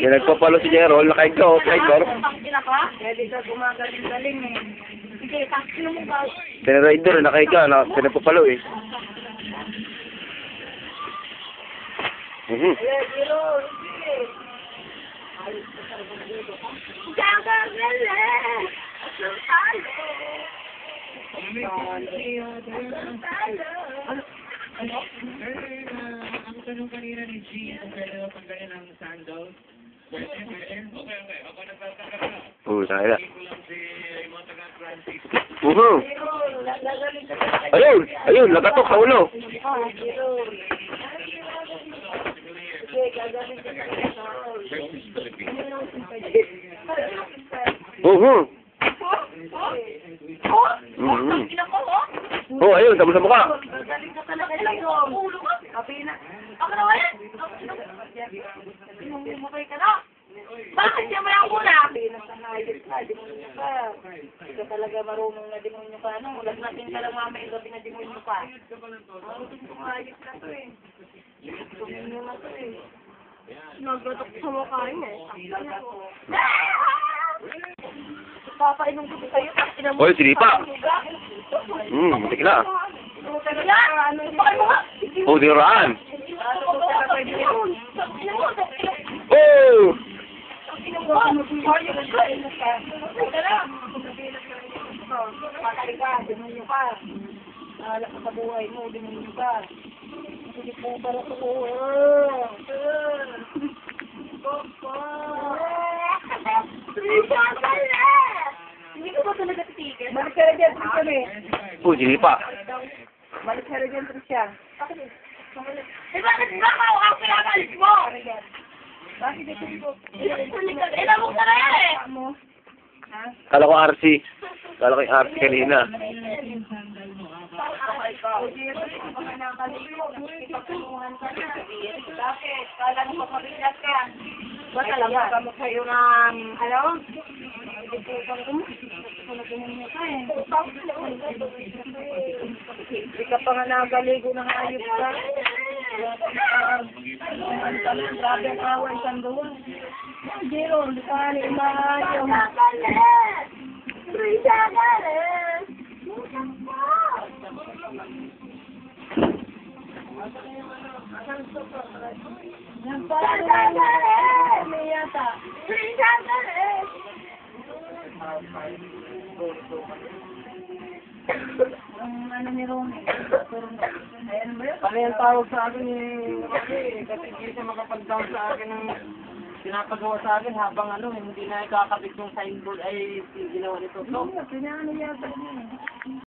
Yung nagpapalo si Jerol, nakaigka o, Tricor. Pwede ka gumagaling-galing eh. Sige, taxi mo ba? Sinarider, nakaigka, pinagpapalo eh. Mhm. Ang tanong kanina ni G, kung pwede mo tanggalin ang sandals. Pwede. Okay. Ako nagtataka na. Tayo na. Hindi ko lang si mga taga-Francis. Ayun, nagatok sa ulo. Oh, ayun, tapos sa mukha. Galing ka talaga lang. Ulo ka. Kapina. Ako na wala. Mumukay ka na. Bakit siya may ako na? Hindi ka talaga marunong na demonyo ka. Ulat natin ka lang mamay gabi na demonyo ka. Ayos na to eh. Demonyo na to eh. Nagatok sa mukha niya eh. Papainom ko sa'yo. Oy, silipa. Matik na. Oh, diraan. Oh! Alak sa buhay mo, demonyo ka. Hindi po para sa Hindi ko ba talaga titigil? Balik ka rin dyan, kami. Oh, silipa. Balik ka rin dyan, Tricia. Bakit ba ako ang pinagalit mo? Bakit ito ko? Ilan mo ka na yan eh! Kala ko RC. Kala ko yung RC kanina. Bakit? Kala mo papabigat ka? Ba't alam ka mo kayo ng, ano? Hindi ka pa nga nagaligo ng ayos ka. Grabe ang awan sa doon. Jero, hindi ka nga maayo. Yan pala. May yata. Ang ano ni Ronnie. Ayan ba yun? Ano yung tawag sa akin ni Rocky? Kasi hindi siya makapag-down sa akin ng pinapagawa sa akin habang hindi na ikakabit yung signboard ay ginawa nito. Pinano yata niya.